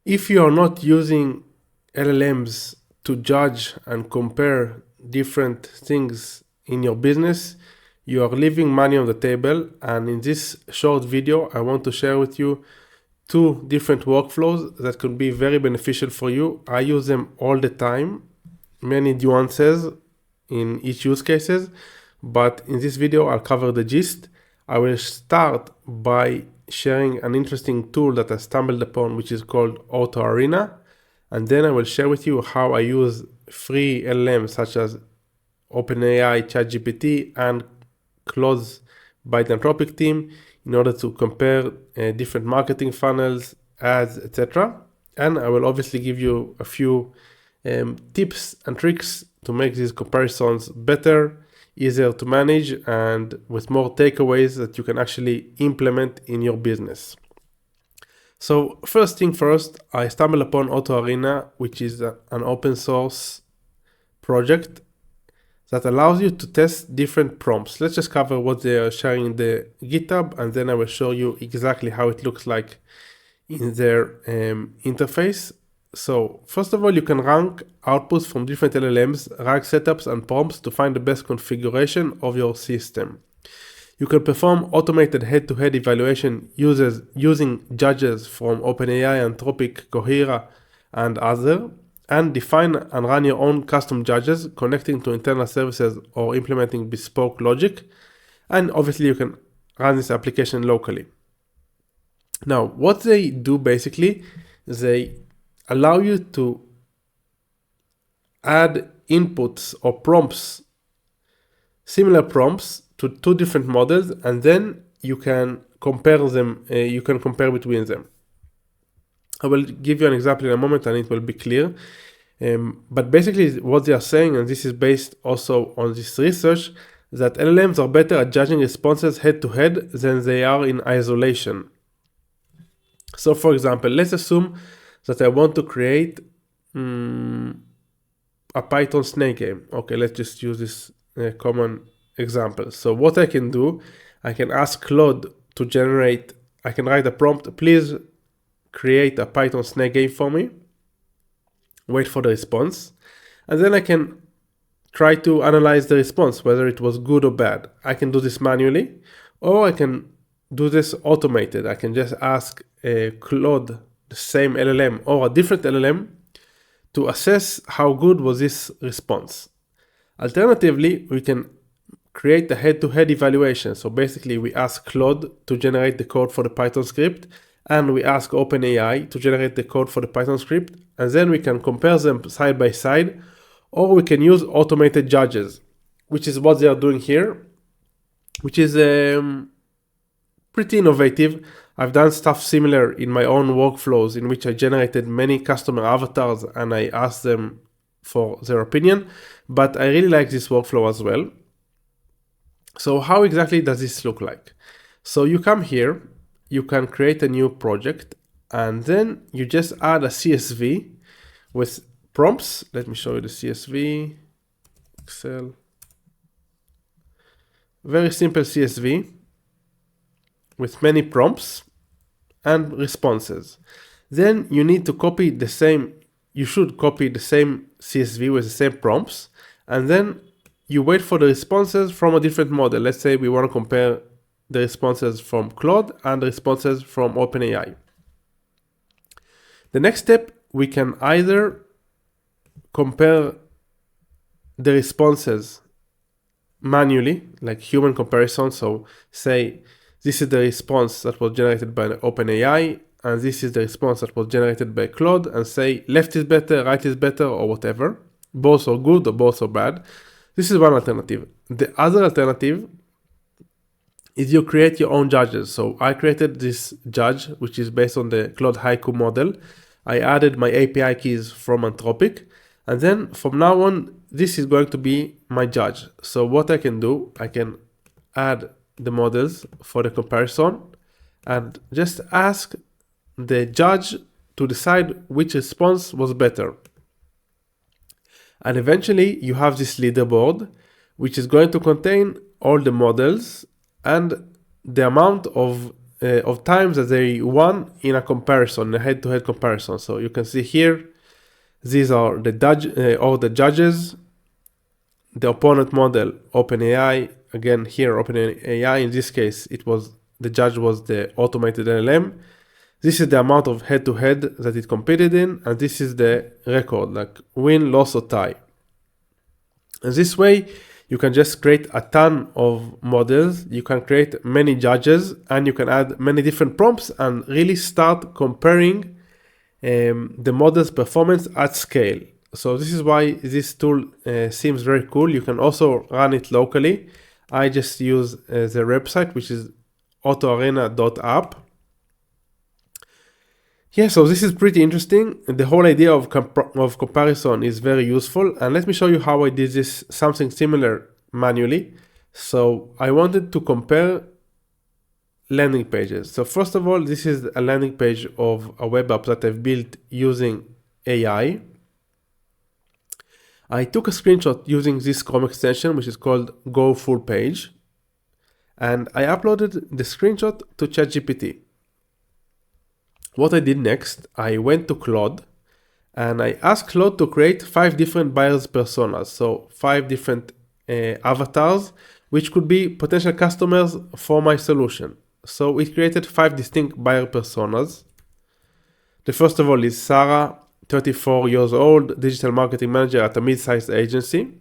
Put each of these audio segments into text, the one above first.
If you are not using LLMs to judge and compare different things in your business, you are leaving money on the table. And in this short video, I want to share with you two different workflows that could be very beneficial for you. I use them all the time, many nuances in each use cases, but in this video, I'll cover the gist. I will start by sharing an interesting tool that I stumbled upon, which is called Auto Arena. And then I will share with you how I use free LLMs such as OpenAI, ChatGPT, and Claude by the Anthropic team in order to compare different marketing funnels, ads, etc. And I will obviously give you a few tips and tricks to make these comparisons better, easier to manage, and with more takeaways that you can actually implement in your business. So first thing first, I stumbled upon Auto Arena, which is an open source project that allows you to test different prompts. Let's just cover what they are sharing in the GitHub, and then I will show you exactly how it looks like in their interface. So first of all, you can rank outputs from different LLMs, rank setups and prompts to find the best configuration of your system. You can perform automated head-to-head evaluation using judges from OpenAI, Anthropic, Cohere, and others, and define and run your own custom judges connecting to internal services or implementing bespoke logic. And obviously you can run this application locally. Now, what they do basically is they allow you to add inputs or prompts, similar prompts to two different models, and then you can compare them, you can compare between them. I will give you an example in a moment and it will be clear. But basically what they are saying, and this is based also on this research, that LLMs are better at judging responses head-to-head than they are in isolation. So for example, let's assume that I want to create a Python snake game. Okay, let's just use this common example. So what I can do, I can ask Claude to generate, I can write a prompt, please create a Python snake game for me, wait for the response, and then I can try to analyze the response, whether it was good or bad. I can do this manually, or I can do this automated. I can just ask Claude, the same LLM or a different LLM, to assess how good was this response. Alternatively, we can create a head-to-head evaluation. So basically we ask Claude to generate the code for the Python script, and we ask OpenAI to generate the code for the Python script, and then we can compare them side by side, or we can use automated judges, which is what they are doing here, which is pretty innovative. I've done stuff similar in my own workflows in which I generated many customer avatars and I asked them for their opinion, but I really like this workflow as well. So how exactly does this look like? So you come here, you can create a new project, and then you just add a CSV with prompts. Let me show you the CSV, Excel. Very simple CSV with many prompts and responses. Then you need to copy the same, you should copy the same CSV with the same prompts, and then you wait for the responses from a different model. Let's say we want to compare the responses from Claude and the responses from OpenAI. The next step, we can either compare the responses manually, like human comparison. So say this is the response that was generated by OpenAI, and this is the response that was generated by Claude, and say left is better, right is better, or whatever. Both are good or both are bad. This is one alternative. The other alternative is you create your own judges. So I created this judge, which is based on the Claude Haiku model. I added my API keys from Anthropic, and then from now on, this is going to be my judge. So what I can do, I can add the models for the comparison and just ask the judge to decide which response was better. And eventually you have this leaderboard, which is going to contain all the models and the amount of of times that they won in a comparison, a head-to-head comparison. So you can see here, these are the judges. The opponent model, OpenAI. Again, here OpenAI. In this case, the judge was the automated LLM. This is the amount of head-to-head that it competed in, and this is the record, like win, loss, or tie. And this way, you can just create a ton of models. You can create many judges, and you can add many different prompts and really start comparing the model's performance at scale. So this is why this tool seems very cool. You can also run it locally. I just use the website, which is autoarena.app. Yeah, so this is pretty interesting. The whole idea of comparison is very useful. And let me show you how I did this, something similar manually. So I wanted to compare landing pages. So first of all, this is a landing page of a web app that I've built using AI. I took a screenshot using this Chrome extension, which is called Go Full Page. And I uploaded the screenshot to ChatGPT. What I did next, I went to Claude and I asked Claude to create 5 different buyers personas. So 5 different avatars, which could be potential customers for my solution. So it created 5 distinct buyer personas. The first of all is Sarah, 34 years old, digital marketing manager at a mid-sized agency.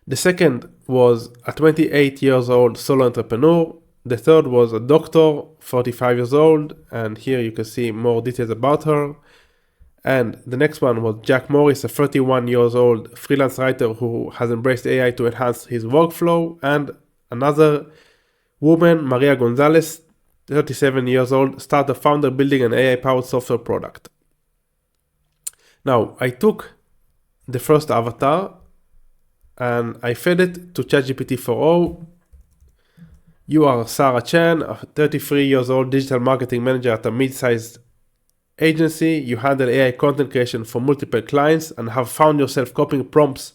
The second was a 28 years old solo entrepreneur. The third was a doctor, 45 years old, and here you can see more details about her. And the next one was Jack Morris, a 31 years old freelance writer who has embraced AI to enhance his workflow. And another woman, Maria Gonzalez, 37 years old, startup founder building an AI-powered software product. Now, I took the first avatar and I fed it to ChatGPT 4o. You are Sarah Chen, a 33 years old digital marketing manager at a mid-sized agency. You handle AI content creation for multiple clients and have found yourself copying prompts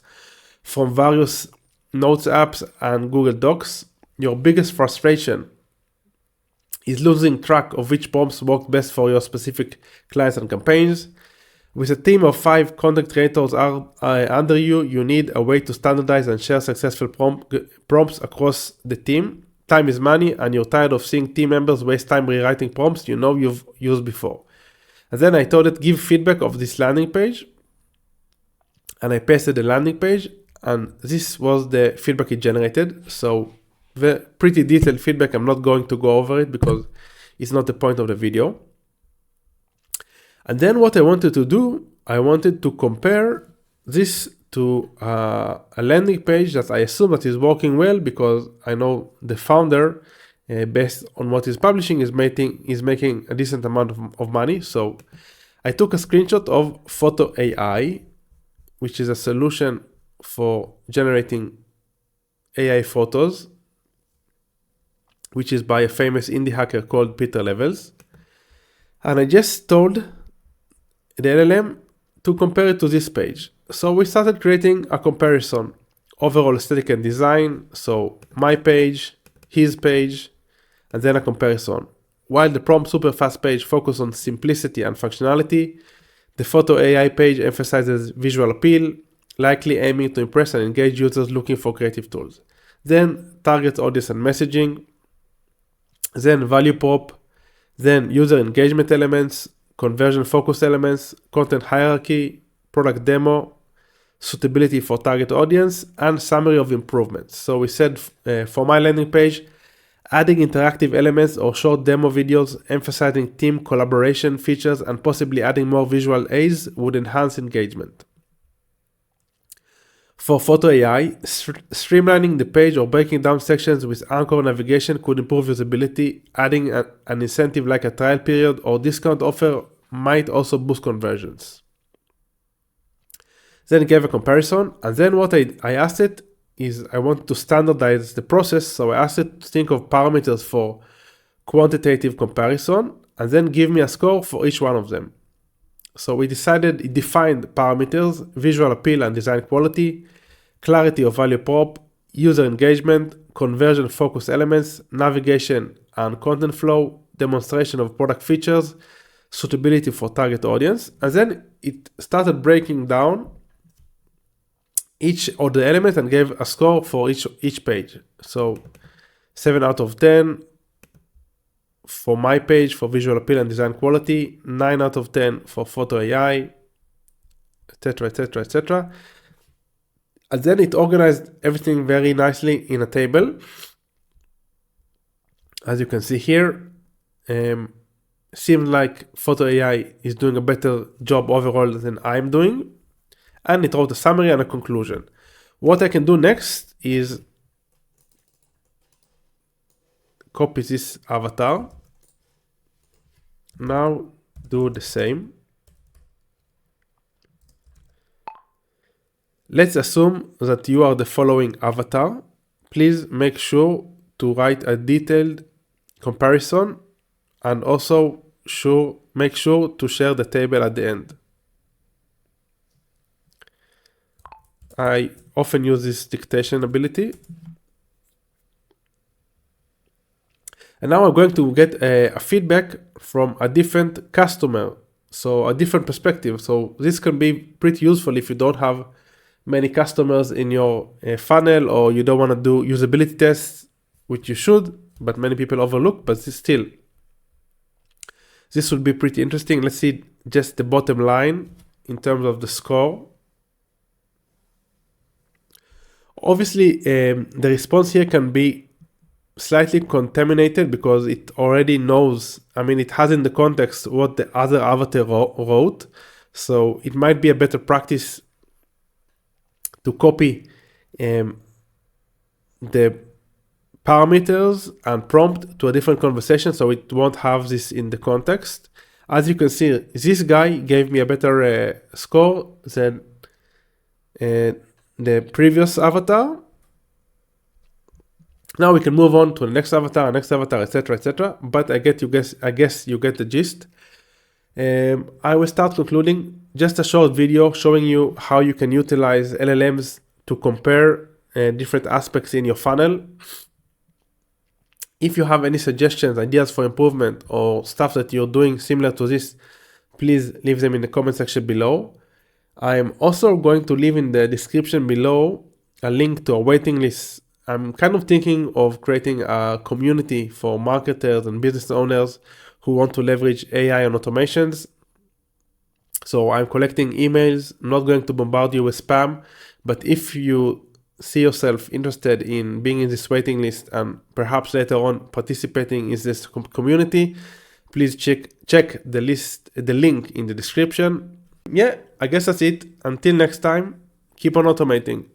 from various notes apps and Google Docs. Your biggest frustration is losing track of which prompts work best for your specific clients and campaigns. With a team of 5 content creators under you, you need a way to standardize and share successful prompts across the team. Time is money, and you're tired of seeing team members waste time rewriting prompts you've used before. And then I told it, give feedback of this landing page. And I pasted the landing page, and this was the feedback it generated. So pretty detailed feedback. I'm not going to go over it because it's not the point of the video. And then what I wanted to do, I wanted to compare this to a landing page that I assume that is working well, because I know the founder, based on what he's publishing, is making a decent amount of money. So I took a screenshot of Photo AI, which is a solution for generating AI photos, which is by a famous indie hacker called Peter Levels. And I just told the LLM to compare it to this page. So we started creating a comparison, overall aesthetic and design. So my page, his page, and then a comparison. While the prompt super fast page focuses on simplicity and functionality, the Photo AI page emphasizes visual appeal, likely aiming to impress and engage users looking for creative tools. Then target audience and messaging, then value prop, then user engagement elements, conversion focus elements, content hierarchy, product demo, suitability for target audience, and summary of improvements. So we said for my landing page, adding interactive elements or short demo videos emphasizing team collaboration features and possibly adding more visual aids would enhance engagement. For Photo AI, streamlining the page or breaking down sections with anchor navigation could improve usability. Adding an incentive like a trial period or discount offer might also boost conversions. Then it gave a comparison, and then what I asked it is I want to standardize the process. So I asked it to think of parameters for quantitative comparison and then give me a score for each one of them. So it defined parameters: visual appeal and design quality, clarity of value prop, user engagement, conversion focus elements, navigation and content flow, demonstration of product features, suitability for target audience. And then it started breaking down each of the elements and gave a score for each page. So 7 out of 10 for my page for visual appeal and design quality, 9 out of 10 for photo AI, etc, etc, etc. And then it organized everything very nicely in a table. As you can see here, seems like photo AI is doing a better job overall than I'm doing. And it wrote a summary and a conclusion. What I can do next is copy this avatar. Now do the same. Let's assume that you are the following avatar. Please make sure to write a detailed comparison and also make sure to share the table at the end. I often use this dictation ability. And now I'm going to get a feedback from a different customer, so a different perspective. So this can be pretty useful if you don't have many customers in your funnel, or you don't want to do usability tests, which you should, but many people overlook. But still, this will be pretty interesting. Let's see just the bottom line in terms of the score. Obviously, the response here can be slightly contaminated because it already knows, it has in the context what the other avatar wrote. So it might be a better practice to copy the parameters and prompt to a different conversation so it won't have this in the context. As you can see, this guy gave me a better score than the previous avatar. Now we can move on to the next avatar, etc, etc. But I guess you get the gist. I will start concluding. Just a short video showing you how you can utilize LLMs to compare different aspects in your funnel. If you have any suggestions, ideas for improvement, or stuff that you're doing similar to this, please leave them in the comment section below. I'm also going to leave in the description below a link to a waiting list. I'm kind of thinking of creating a community for marketers and business owners who want to leverage AI and automations. So I'm collecting emails, not going to bombard you with spam, but if you see yourself interested in being in this waiting list and perhaps later on participating in this community, please check the link in the description. Yeah, I guess that's it. Until next time, keep on automating.